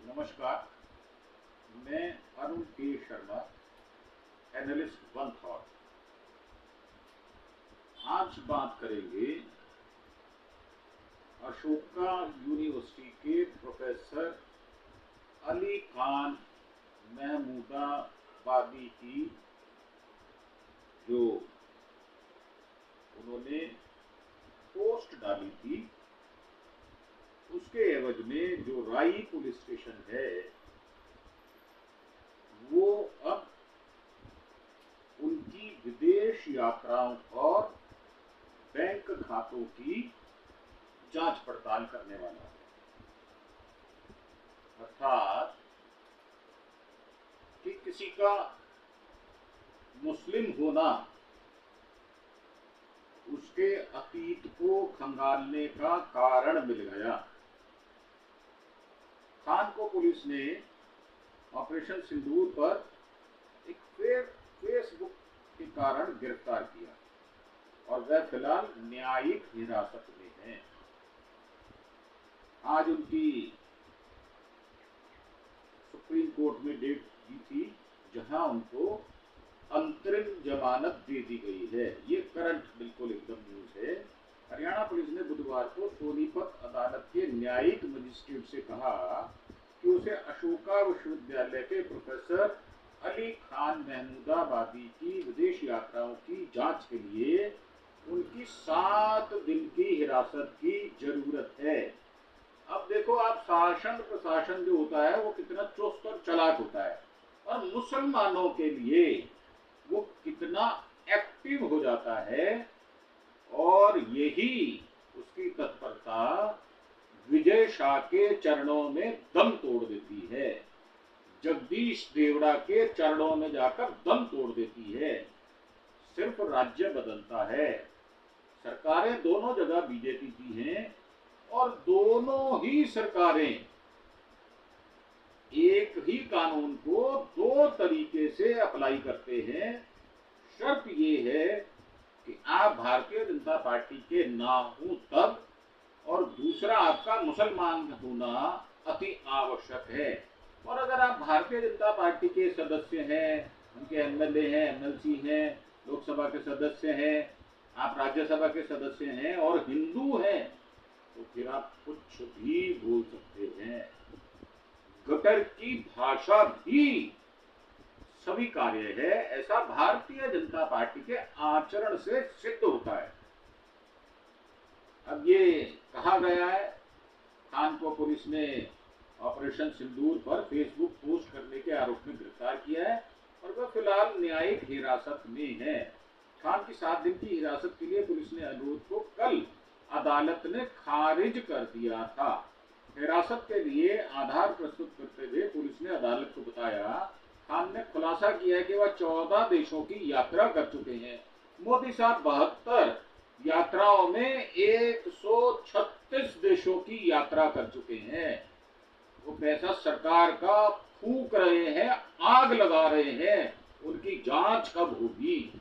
नमस्कार, मैं अरुण के शर्मा, एनालिस्ट वन थॉट। आज बात करेंगे अशोका यूनिवर्सिटी के प्रोफेसर अली खान महमूदाबादी की, जो उन्होंने पोस्ट डाली थी। उसके एवज में जो राई पुलिस स्टेशन है वो अब उनकी विदेश यात्राओं और बैंक खातों की जांच पड़ताल करने वाला है। अर्थात कि किसी का मुस्लिम होना उसके अतीत को खंगालने का कारण मिल गया। खान को पुलिस ने ऑपरेशन सिंदूर पर एक फेसबुक के कारण गिरफ्तार किया और वह फिलहाल न्यायिक हिरासत में है। आज उनकी सुप्रीम कोर्ट में डेट दी थी, जहां उनको अंतरिम जमानत दे दी गई है। ये करंट बिल्कुल एकदम न्यूज है। हरियाणा पुलिस ने बुधवार को सोनीपत अदालत के न्यायिक मजिस्ट्रेट से कहा कि उसे अशोका विश्वविद्यालय के प्रोफेसर अली खान महमूदाबादी की विदेश यात्राओं की जांच के लिए उनकी 7 दिन की हिरासत की जरूरत है। अब देखो आप, शासन प्रशासन जो होता है वो कितना चुस्त और चालाक होता है और मुसलमानों के लिए वो कितना एक्टिव हो जाता है, और यही उसकी तत्परता विजय शाह के चरणों में दम तोड़ देती है, जगदीश देवड़ा के चरणों में जाकर दम तोड़ देती है। सिर्फ राज्य बदलता है, सरकारें दोनों जगह बीजेपी की हैं और दोनों ही सरकारें एक ही कानून को 2 तरीके से अप्लाई करते हैं। शर्त ये है कि आप भारतीय जनता पार्टी के ना हो तब, और दूसरा आपका मुसलमान होना अति आवश्यक है। और अगर आप भारतीय जनता पार्टी के सदस्य हैं, उनके एमएलए हैं, एमएलसी हैं, लोकसभा के सदस्य हैं, आप राज्यसभा के सदस्य हैं और हिंदू हैं, तो फिर आप कुछ भी बोल सकते हैं। गटर की भाषा भी स्वीकार्य है, ऐसा भारतीय जनता पार्टी के आचरण से सिद्ध होता है। अब ये कहा गया है, खान को पुलिस ने ऑपरेशन सिंदूर पर फेसबुक पोस्ट करने के आरोप में गिरफ्तार किया है और वह फिलहाल न्यायिक हिरासत में है। खान की 7 दिन की हिरासत के लिए पुलिस ने अनुरोध को कल अदालत ने खारिज कर दिया था। हिरासत के लिए आधार प्रस्तुत करते हुए पुलिस ने अदालत को बताया, खान ने खुलासा किया कि वह 14 देशों की यात्रा कर चुके हैं। मोदी साहब 72 यात्राओं में 136 देशों की यात्रा कर चुके हैं। वो पैसा सरकार का फूक रहे हैं, आग लगा रहे हैं, उनकी जांच कब होगी?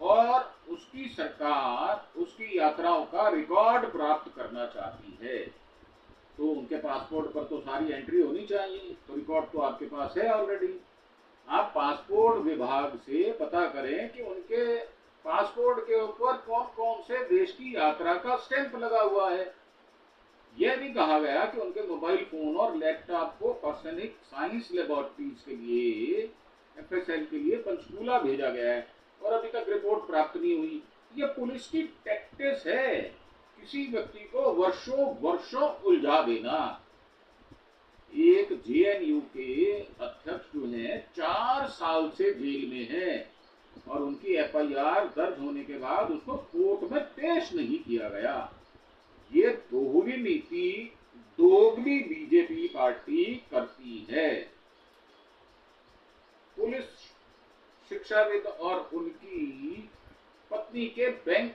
और उसकी सरकार उसकी यात्राओं का रिकॉर्ड प्राप्त करना चाहती है, तो उनके पासपोर्ट पर तो सारी एंट्री होनी चाहिए। तो रिकॉर्ड तो आपके पास है ऑलरेडी। आप पासपोर्ट विभाग से पता करें कि उनके पासपोर्ट के ऊपर कौन कौन से देश की यात्रा का स्टैंप लगा हुआ है। यह भी कहा गया कि उनके मोबाइल फोन और लैपटॉप को फॉरेंसिक साइंस लेबोरेटरीज के लिए, एफएसएल के लिए पंचकूला भेजा गया है और अभी तक रिपोर्ट प्राप्त नहीं हुई। यह पुलिस की टैक्टिस है, किसी व्यक्ति को वर्षों वर्षों उलझा देना। एक जेएनयू के अध्यक्ष जो हैं 4 साल से जेल में हैं और उनकी एफआईआर दर्ज होने के बाद उसको कोर्ट में पेश नहीं किया गया। ये दोहरी नीति दोगली बीजेपी पार्टी करती है। पुलिस शिक्षाविद और उनकी पत्नी के बैंक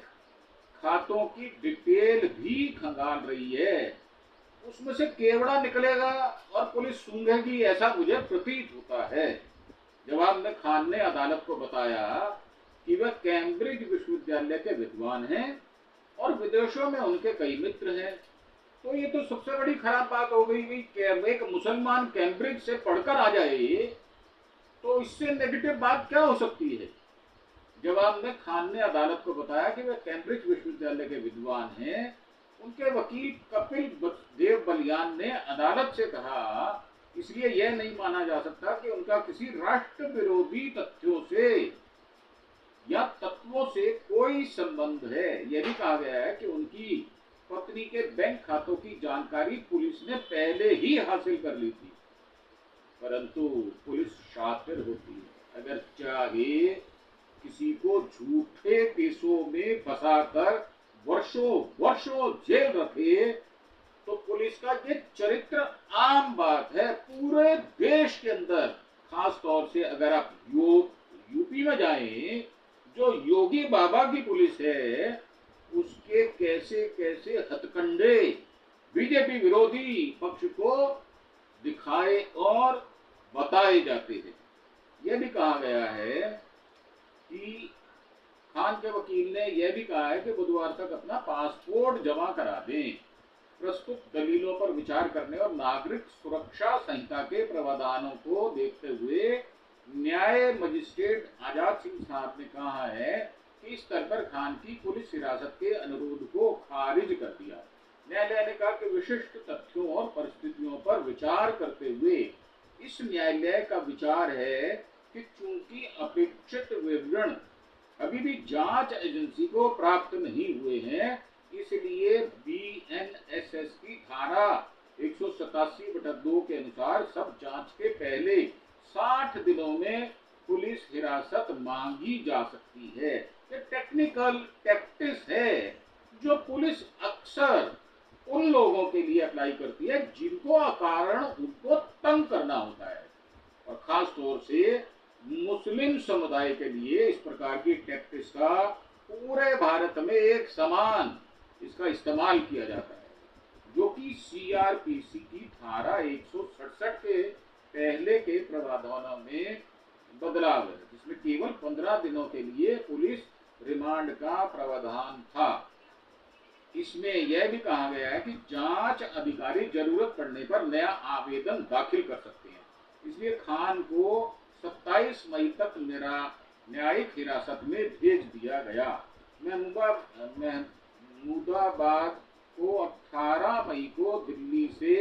खातों की डिटेल भी खंगाल रही है। उसमें से केवड़ा निकलेगा और पुलिस सूंघेगी, ऐसा मुझे प्रतीत होता है। जवाब में खान ने अदालत को बताया कि वह कैम्ब्रिज विश्वविद्यालय के विद्वान हैं और विदेशों में उनके कई मित्र हैं। तो ये तो सबसे बड़ी खराब बात हो गई कि एक मुसलमान कैम्ब्रिज से पढ़कर आ जाए, तो इससे नेगेटिव बात क्या हो सकती है। जवाब में खान ने अदालत को बताया कि वे कैम्ब्रिज विश्वविद्यालय के विद्वान हैं। उनके वकील कपिल देव बलियान ने अदालत से कहा, इसलिए यह नहीं माना जा सकता कि उनका किसी राष्ट्र विरोधी तथ्यों से या तत्वों से कोई संबंध है। यह भी कहा गया है कि उनकी पत्नी के बैंक खातों की जानकारी पुलिस ने पहले ही हासिल कर ली थी। परंतु पुलिस शातिर होती है, अगर चाहे किसी को झूठे केसों में फंसाकर वर्षों वर्षों जेल रखे, तो पुलिस का ये चरित्र आम बात है पूरे देश के अंदर। खास तौर से अगर आप यूपी में जाएं, जो योगी बाबा की पुलिस है, उसके कैसे कैसे हथकंडे बीजेपी विरोधी पक्ष को दिखाए और बताए जाते हैं। यह भी कहा गया है कि खान के वकील ने यह भी कहा है कि बुधवार तक अपना पासपोर्ट जमा करा दें। प्रस्तुत दलीलों पर विचार करने और नागरिक सुरक्षा संहिता के प्रावधानों को देखते हुए न्याय मजिस्ट्रेट आजाद सिंह साहब ने कहा है कि इस स्तर पर खान की पुलिस हिरासत के अनुरोध को खारिज कर दिया। न्यायालय ने कहा कि विशिष्ट तथ्यों और परिस्थितियों पर विचार करते हुए इस न्यायालय का विचार है कि चूंकि अपेक्षित विवरण अभी भी जांच एजेंसी को प्राप्त नहीं हुए हैं, इसलिए बीएनएसएस की धारा 187/2 के अनुसार सब जांच के पहले 60 दिनों में पुलिस हिरासत मांगी जा सकती है। ये टेक्निकल टैक्टिस है जो पुलिस अक्सर उन लोगों के लिए अप्लाई करती है जिनको अकारण उनको तंग करना होता है, और खास तौर से मुस्लिम समुदाय के लिए इस प्रकार की टैक्टिस का पूरे भारत में एक समान इसका इस्तेमाल किया जाता है, जो कि सीआरपीसी की धारा 167 के पहले के प्रावधानों में बदलाव है, जिसमें केवल 15 दिनों के लिए पुलिस रिमांड का प्रावधान था। इसमें यह भी कहा गया है कि जांच अधिकारी जरूरत पड़ने पर नया आवेदन दाखिल कर सकते हैं। इसलिए खान को 27 मई तक न्यायिक हिरासत में भेज दिया गया। महमूदाबाद को 18 मई को दिल्ली से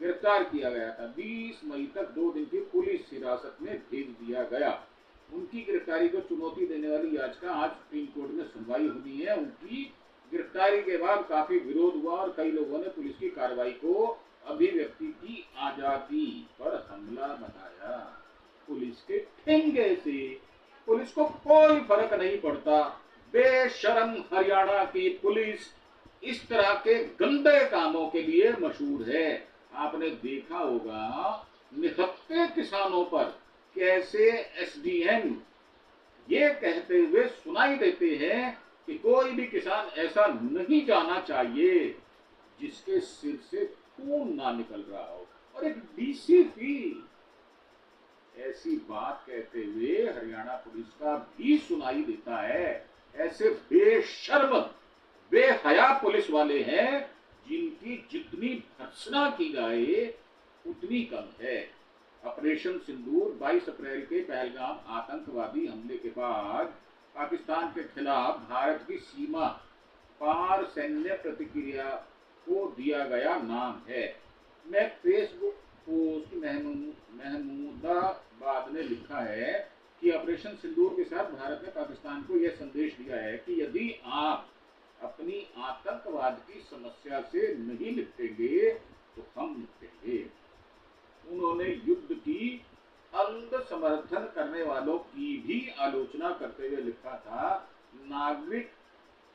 गिरफ्तार किया गया था। 20 मई तक 2 दिन की पुलिस हिरासत में भेज दिया गया। उनकी गिरफ्तारी को चुनौती देने वाली याचिका आज सुप्रीम कोर्ट में सुनवाई होनी है। उनकी गिरफ्तारी के बाद काफी विरोध हुआ और कई लोगों ने पुलिस की कार्रवाई को अभिव्यक्ति की आजादी पर हमला बताया। पुलिस के ठेंगे से पुलिस को कोई फर्क नहीं पड़ता। बेशरम हरियाणा की पुलिस इस तरह के गंदे कामों के लिए मशहूर है। आपने देखा होगा निहत्थे किसानों पर कैसे एसडीएम ये कहते हुए सुनाई देते हैं कि कोई भी किसान ऐसा नहीं जाना चाहिए जिसके सिर से खून ना निकल रहा हो, और एक डीसीपी ऐसी बात कहते हुए हरियाणा पुलिस का भी सुनाई देता है। ऐसे बेशर्म बेहया पुलिस वाले हैं जिनकी जितनी भर्त्सना की जाए उतनी कम है। ऑपरेशन सिंदूर 22 अप्रैल के पहलगाम आतंकवादी हमले के बाद पाकिस्तान के खिलाफ भारत की सीमा पार सैन्य प्रतिक्रिया को दिया गया नाम है। मैं फेसबुक पोस्ट महमूदाबाद ने लिखा है कि ऑपरेशन सिंदूर के साथ भारत ने पाकिस्तान को यह संदेश दिया है कि यदि आप अपनी आतंकवाद की समस्या से नहीं निपटेंगे तो हम निपटेंगे। उन्होंने युद्ध की अंध समर्थन करने वालों की भी आलोचना करते हुए लिखा था, नागरिक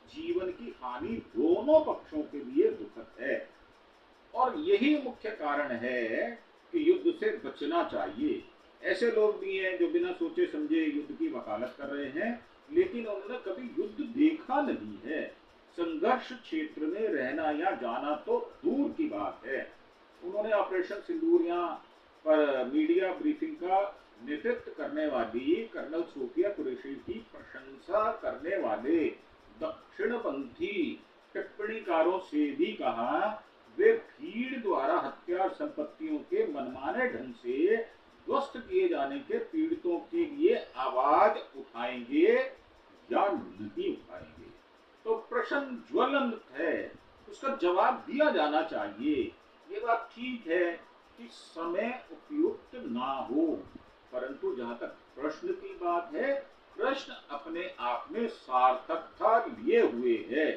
जीवन की हानि दोनों पक्षों के लिए दुखद है और यही मुख्य कारण है कि युद्ध से बचना चाहिए। ऐसे लोग भी हैं जो बिना सोचे समझे युद्ध की वकालत कर रहे हैं, लेकिन उन्होंने कभी युद्ध देखा नहीं है। संघर्ष क्षेत्र में रहना या जाना तो दूर की बात है। उन्होंने ऑपरेशन सिंदूर पर मीडिया ब्रीफिंग का नेतृत्व करने वाली कर्नल सोफिया कुरैशी की प्रशंसा करने वाले दक्षिणपंथी टिप्पणीकारों से भी कहा, वे भीड़ द्वारा हत्या संपत्तियों के मनमाने ढंग से ध्वस्त किए जाने के पीड़ितों के लिए आवाज उठाएंगे या नहीं उठाएंगे। तो प्रश्न ज्वलंत है, उसका जवाब दिया जाना चाहिए। ये बात ठीक है कि समय उपयुक्त ना हो, परंतु जहां तक प्रश्न की बात है, प्रश्न अपने आप में सार्थकता लिए हुए है।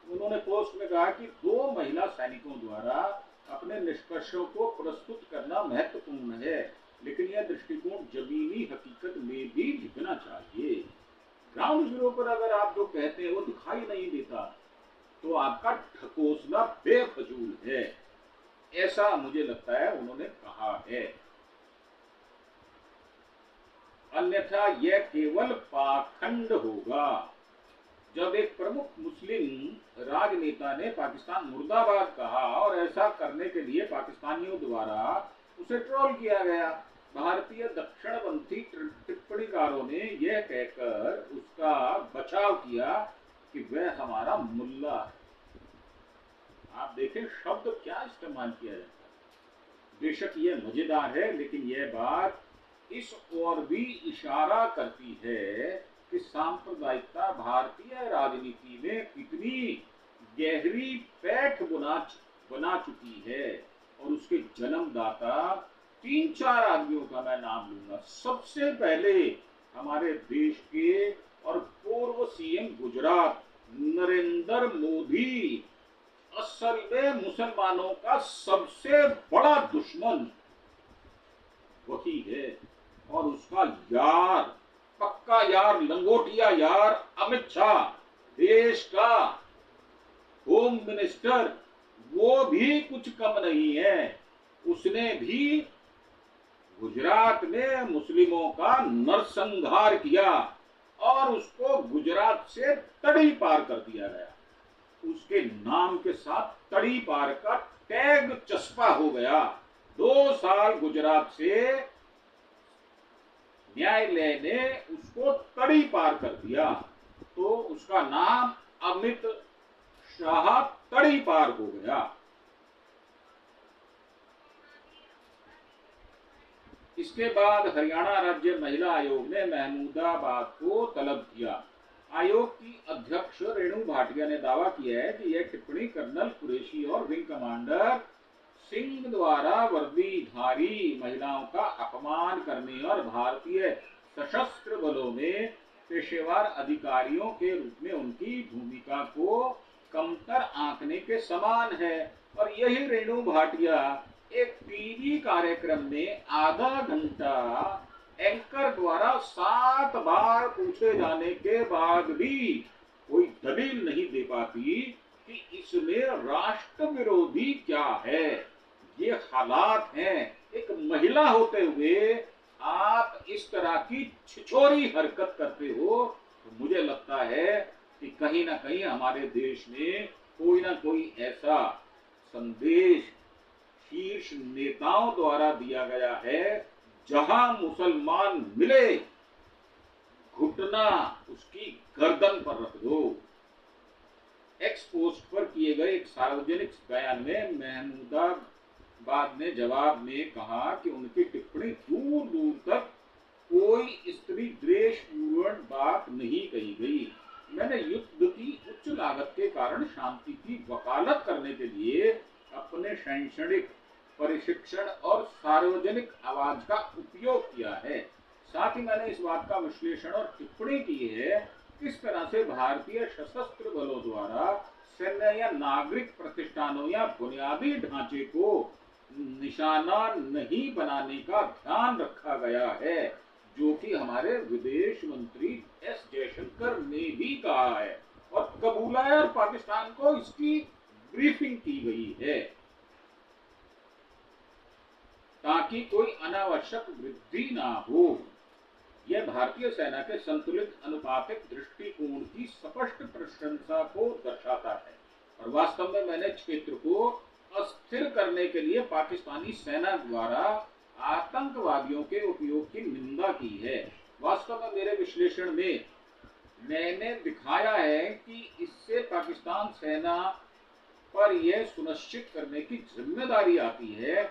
उन्होंने पोस्ट में कहा कि 2 महिला सैनिकों द्वारा अपने निष्कर्षों को प्रस्तुत करना महत्वपूर्ण है, लेकिन यह दृष्टिकोण जमीनी हकीकत में भी दिखना चाहिए। ग्राउंड जीरो पर अगर आप जो कहते हैं वो दिखाई नहीं देता, तो आपका ढकोसला बेफजूल है, ऐसा मुझे लगता है उन्होंने कहा है। अन्यथा यह केवल पाखंड होगा। जब एक प्रमुख मुस्लिम राजनेता ने पाकिस्तान मुर्दाबाद कहा और ऐसा करने के लिए पाकिस्तानियों द्वारा उसे ट्रोल किया गया, भारतीय दक्षिणपंथी टिप्पणीकारों ने यह कहकर उसका बचाव किया कि वह हमारा मुल्ला है। आप देखें शब्द क्या इस्तेमाल किया जाता है। बेशक यह मजेदार है, लेकिन यह बात इस ओर भी इशारा करती है कि सांप्रदायिकता भारतीय राजनीति में कितनी गहरी पैठ बना चुकी है। और उसके जन्मदाता 3-4 आदमियों का मैं नाम लूंगा। सबसे पहले हमारे देश के और पूर्व सीएम गुजरात नरेंद्र मोदी असल में मुसलमानों का सबसे बड़ा दुश्मन वही है, और उसका यार, पक्का यार, लंगोटिया यार अमित शाह, देश का होम मिनिस्टर, वो भी कुछ कम नहीं है। उसने भी गुजरात में मुस्लिमों का नरसंहार किया और उसको गुजरात से तड़ी पार कर दिया गया। उसके नाम के साथ तड़ी पार का टैग चस्पा हो गया। 2 साल गुजरात से न्यायालय ने उसको तड़ी पार कर दिया, तो उसका नाम अमित शाह तड़ी पार हो गया। इसके बाद हरियाणा राज्य महिला आयोग ने महमूदाबाद को तलब किया। आयोग की अध्यक्ष रेणु भाटिया ने दावा किया है कि यह टिप्पणी कर्नल कुरैशी और विंग कमांडर सिंह द्वारा वर्दीधारी महिलाओं का अपमान करने और भारतीय सशस्त्र बलों में पेशेवर अधिकारियों के रूप में उनकी भूमिका को कमतर आंकने के समान है। और यही रेणु भाटिया एक टीवी कार्यक्रम में आधा घंटा एंकर द्वारा 7 बार पूछे जाने के बाद भी कोई दलील नहीं दे पाती कि इसमें राष्ट्र विरोधी क्या है। ये हालात हैं। एक महिला होते हुए आप इस तरह की छिछोरी हरकत करते हो, तो मुझे लगता है कि कहीं ना कहीं हमारे देश में कोई ना कोई ऐसा संदेश शीर्ष नेताओं द्वारा दिया गया है, जहां मुसलमान मिले घुटना उसकी गर्दन पर रख दो। एक्स पोस्ट पर किए गए एक सार्वजनिक बयान में महमूदाबाद ने जवाब में कहा कि उनकी टिप्पणी दूर दूर तक कोई स्त्री द्वेषपूर्ण बात नहीं कही गई। मैंने युद्ध की उच्च लागत के कारण शांति की वकालत करने के लिए अपने शैक्षणिक प्रशिक्षण और सार्वजनिक आवाज का उपयोग किया है। साथ ही मैंने इस बात का विश्लेषण और टिप्पणी की है किस तरह से भारतीय सशस्त्र बलों द्वारा सैन्य या नागरिक प्रतिष्ठानों या बुनियादी ढांचे को निशाना नहीं बनाने का ध्यान रखा गया है, जो कि हमारे विदेश मंत्री एस जयशंकर ने भी कहा है और कबूला है, और पाकिस्तान को इसकी ब्रीफिंग की गई है ताकि कोई अनावश्यक वृद्धि ना हो। यह भारतीय सेना के संतुलित अनुपातिक दृष्टिकोण की स्पष्ट प्रशंसा को दर्शाता है, और वास्तव में मैंने क्षेत्र को अस्थिर करने के लिए पाकिस्तानी सेना द्वारा आतंकवादियों के उपयोग की निंदा की है। वास्तव में मेरे विश्लेषण में मैंने दिखाया है कि इससे पाकिस्तान सेना पर यह सुनिश्चित करने की जिम्मेदारी आती है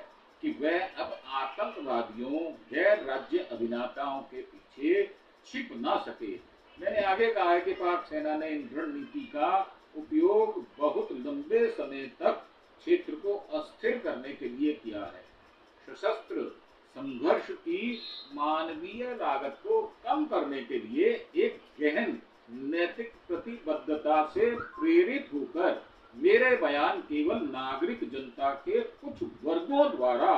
कि वह अब आतंकवादियों, गैर राज्य अधिनाताओं के पीछे छिप ना सके। मैंने आगे कहा है कि पाक सेना ने इन रणनीति का उपयोग बहुत लंबे समय तक क्षेत्र को अस्थिर करने के लिए किया है। सशस्त्र संघर्ष की मानवीय लागत को कम करने के लिए एक गहन नैतिक प्रतिबद्धता से प्रेरित होकर मेरे बयान केवल नागरिक जनता के कुछ वर्गों द्वारा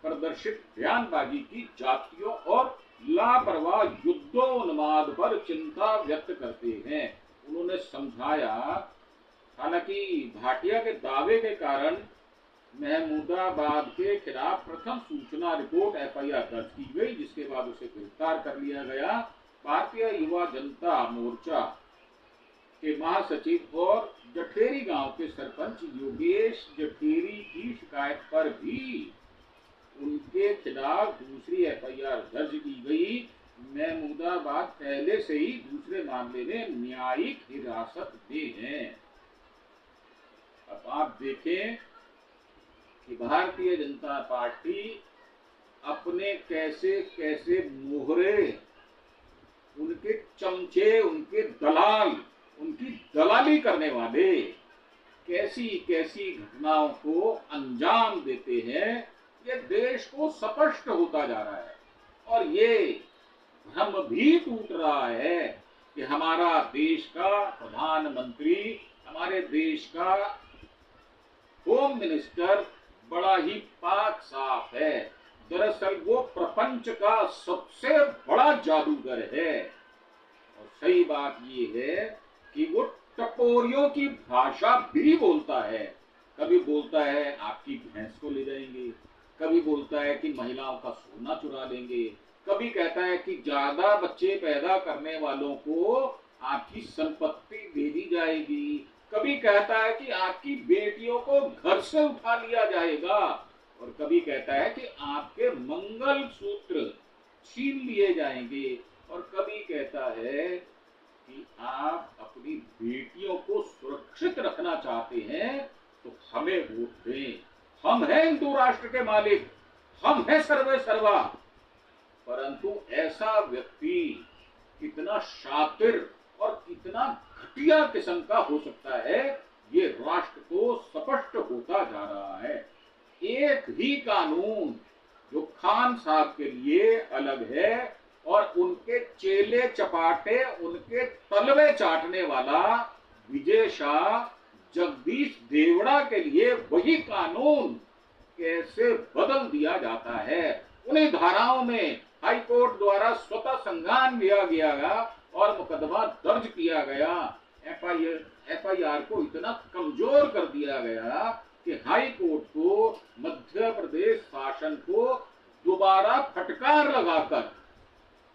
प्रदर्शित बयानबाजी की जातियों और लापरवाह युद्धोन्माद पर चिंता व्यक्त करते हैं। उन्होंने समझाया, हालांकि भाटिया के दावे के कारण महमूदाबाद के खिलाफ प्रथम सूचना रिपोर्ट FIR दर्ज की गई, जिसके बाद उसे गिरफ्तार कर लिया गया। भारतीय युवा जनता मोर्चा के महासचिव और जठेरी गांव के सरपंच योगेश जठेरी की शिकायत पर भी उनके खिलाफ दूसरी FIR दर्ज की गई। महमूदाबाद पहले से ही दूसरे मामले में न्यायिक हिरासत में है। अब आप देखें कि भारतीय जनता पार्टी अपने कैसे कैसे मोहरे, उनके चमचे, उनके दलाल, उनकी दलाली करने वाले कैसी कैसी घटनाओं को अंजाम देते हैं, ये देश को स्पष्ट होता जा रहा है। और ये भ्रम भी टूट रहा है कि हमारा देश का प्रधानमंत्री, हमारे देश का होम मिनिस्टर बड़ा ही पाक साफ है। दरअसल वो प्रपंच का सबसे बड़ा जादूगर है। और सही बात ये है कि वो टपोरियों की भाषा भी बोलता है। कभी बोलता है आपकी भैंस को ले जाएंगे, कभी बोलता है कि महिलाओं का सोना चुरा लेंगे, कभी कहता है कि ज्यादा बच्चे पैदा करने वालों को आपकी संपत्ति दे दी जाएगी, कभी कहता है कि आपकी बेटियों को घर से उठा लिया जाएगा, और कभी कहता है कि आपके मंगल सूत्र छीन लिए जाएंगे, और कभी कहता है कि आप अपनी बेटियों को सुरक्षित रखना चाहते हैं तो हमें वोट दें, हम हैं हिंदू राष्ट्र के मालिक, हम हैं सर्वे सर्वा। परंतु ऐसा व्यक्ति कितना शातिर और कितना घटिया किस्म का हो सकता है, ये राष्ट्र को स्पष्ट होता जा रहा है। एक ही कानून जो खान साहब के लिए अलग है और उनके चेले चपाटे, उनके तलवे चाटने वाला विजय शाह, जगदीश देवड़ा के लिए वही कानून कैसे बदल दिया जाता है। उन्हीं धाराओं में हाई कोर्ट द्वारा स्वतः संज्ञान लिया गया और मुकदमा दर्ज किया गया। FIR को इतना कमजोर कर दिया गया कि हाई कोर्ट को मध्य प्रदेश शासन को दोबारा फटकार लगाकर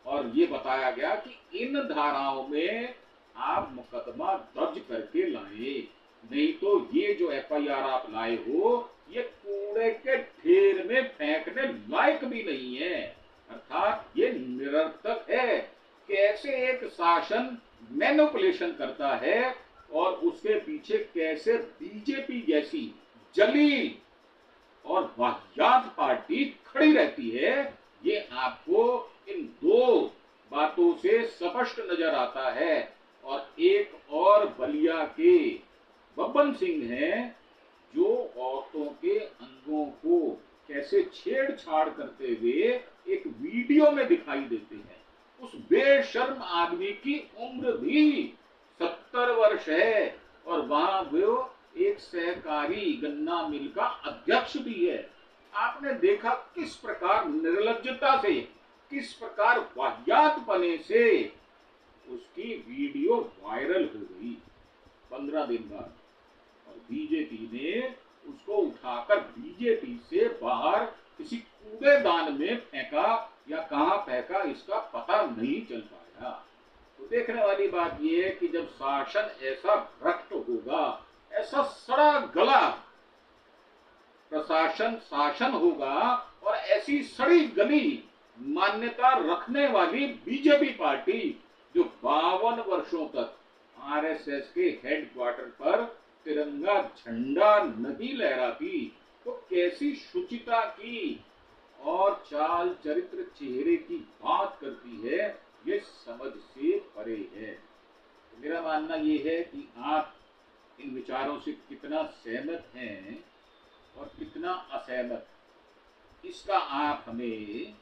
और ये बताया गया कि इन धाराओं में आप मुकदमा दर्ज करके लाए, नहीं तो ये जो FIR आप लाए हो ये कूड़े के ढेर में फेंकने लायक भी नहीं है। अर्थात ये निरर्थक है। कैसे एक शासन मैनिपुलेशन करता है और उसके पीछे कैसे बीजेपी जैसी जलील और वाहियात पार्टी खड़ी रहती है, ये आपको इन दो बातों से स्पष्ट नजर आता है। और एक और बलिया के बब्बन सिंह हैं जो औरतों के अंगों को कैसे छेड़छाड़ करते हुए एक वीडियो में दिखाई देते हैं। उस बेशर्म आदमी की उम्र भी 70 वर्ष है और वहां वो एक सहकारी गन्ना मिल का अध्यक्ष भी है। आपने देखा किस प्रकार निर्लज्जता से, किस प्रकार वाहियातपने से उसकी वीडियो वायरल हो गई 15 दिन बाद, और बीजेपी ने उसको उठाकर बीजेपी से बाहर किसी कूड़ेदान में फेंका या कहां फेंका इसका पता नहीं चल पाया। तो देखने वाली बात यह है कि जब शासन ऐसा भ्रष्ट होगा, ऐसा सड़ा गला प्रशासन शासन होगा और ऐसी सड़ी गली मान्यता रखने वाली बीजेपी पार्टी जो 52 वर्षों तक RSS के हेडक्वार्टर पर तिरंगा झंडा नहीं लहराती तो कैसी शुचिता की और चाल चरित्र चेहरे की बात करती है, ये समझ से परे है। मेरा मानना ये है कि आप इन विचारों से कितना सहमत हैं और कितना असहमत, इसका आप हमें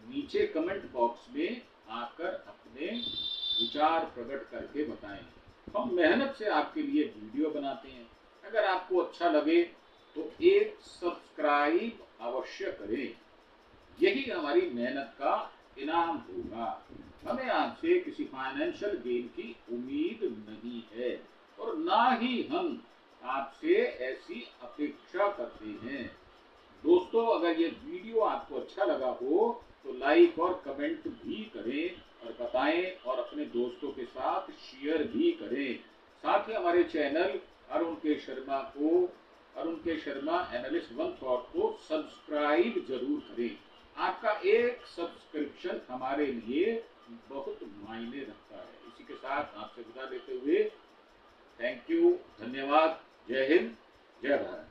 नीचे कमेंट बॉक्स में आकर अपने विचार प्रकट करके बताएं। हम मेहनत से आपके लिए वीडियो बनाते हैं, अगर आपको अच्छा लगे तो एक सब्सक्राइब अवश्य करें, यही हमारी मेहनत का इनाम होगा। हमें आपसे किसी फाइनेंशियल गेन की उम्मीद नहीं है और ना ही हम आपसे ऐसी अपेक्षा करते हैं। दोस्तों, अगर ये वीडियो आपको अच्छा लगा हो तो लाइक और कमेंट भी करें और बताएं और अपने दोस्तों के साथ शेयर भी करें। साथ ही हमारे चैनल अरुण के शर्मा एनालिस्ट वन थॉट को सब्सक्राइब जरूर करें। आपका एक सब्सक्रिप्शन हमारे लिए बहुत मायने रखता है। इसी के साथ आपसे विदा लेते हुए थैंक यू, धन्यवाद, जय हिंद, जय भारत।